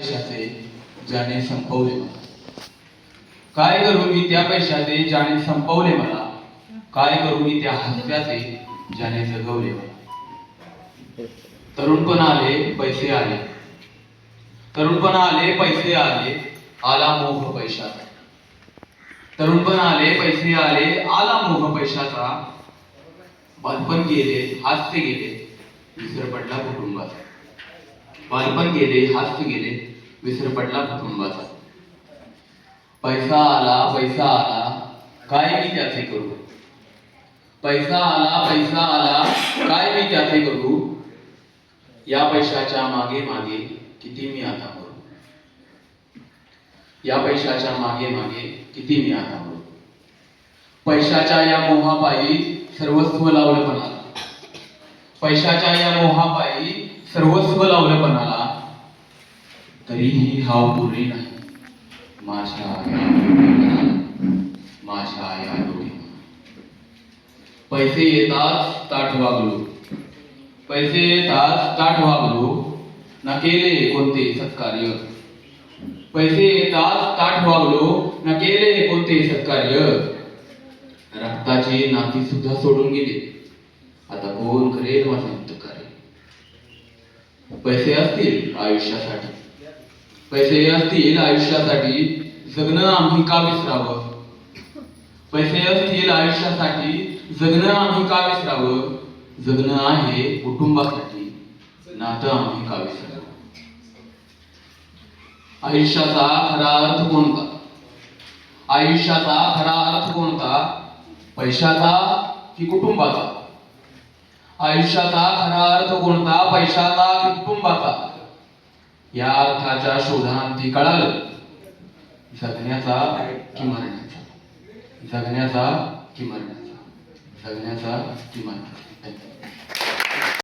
पैशाचे ज्याने संपवले मला, काय करू मी त्या पैशाचे ज्याने संपवले मला, काय करू मी त्या हास्याचे ज्याने जगवले मला. तरुणपण आले पैसे आले, तरुणपण आले पैसे आले, आला मोह पैशाचा. तरुणपण आले पैसे आले, आला मोह पैशाचा. बालपण गेले हास्य गेले, विसर पडला कुटुंबाचा. बालपण गेले हास्य गेले, विसर पडला कुटुंबाचा. पैसा आला, काय मी त्याचे करू. पैसा आला, काय मी त्याचे करू. या पैशाच्या मागे मागे किती मी आता मरू. या पैशाच्या मागे मागे किती मी आता मरू. पैशाच्या या मोहापायी सर्वस्व लावलं पणाला. पैशाच्या या मोहापायी सर्वस्व लावलं पणाला. तरीही हाव पुरली नाही माझ्या या डोळ्याला, माझ्या या डोळ्याला. पैसे येताच ताठ वागलो, पैसे येताच ताठ वागलो, न केले कोणते सत्कार्य. पैसे येताच ताठ वागलो, न केले कोणते सत्कार्य. रक्ताची नाती सुद्धा सोडून गेले, आता कोण करेल माझे हितकार्य. पैसे असतील आयुष्यासाठी, पैसे असतील आयुष्यासाठी, जगणं आम्ही का विसरावं. पैसे असतील आयुष्यासाठी, जगणं आम्ही का विसरावं. जगणं आहे कुटुंबासाठी, नातं आम्ही का विसरावं. आयुष्याचा खरा अर्थ कोणता, आयुष्याचा खरा अर्थ कोणता. पैशाचा की कुटुंबाचा. आयुष्याचा खरा अर्थ कोणता, पैशाचा की कुटुंबाचा. या अर्थाच्या शोधांती कळालं जगण्याचा की मरण्याचा, जगण्याचा की मरण्याचा, जगण्याचा की मरण्याचा.